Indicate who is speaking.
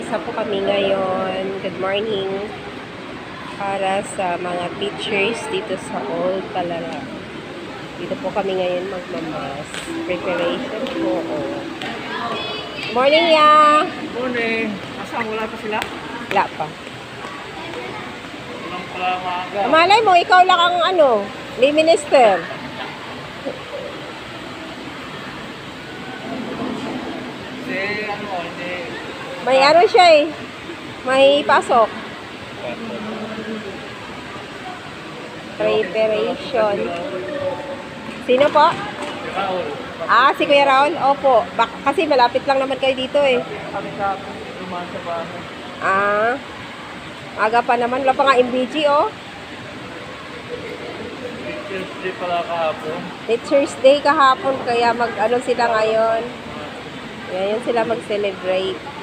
Speaker 1: Isa po kami ngayon. Good morning. Para sa mga teachers dito sa Old Palara. Dito po kami ngayon magmamas. Preparation po. Morning, ya!
Speaker 2: Morning. Asa, wala pa sila?
Speaker 1: Wala pa.
Speaker 2: Walang pala maaga.
Speaker 1: Malay mo, ikaw lang ang ni minister.
Speaker 2: Hindi.
Speaker 1: May siya eh. May pasok. Preparation. Sino po?
Speaker 2: Raul.
Speaker 1: Si Kuya Raul? Opo. Kasi malapit lang naman kayo dito eh.
Speaker 2: Kami sa lumaan sa bahay.
Speaker 1: Aga pa naman. Wala pa nga MBG oh.
Speaker 2: Teacher's Day pala kahapon.
Speaker 1: Teacher's Day kahapon. Kaya sila ngayon. Ngayon sila mag-celebrate.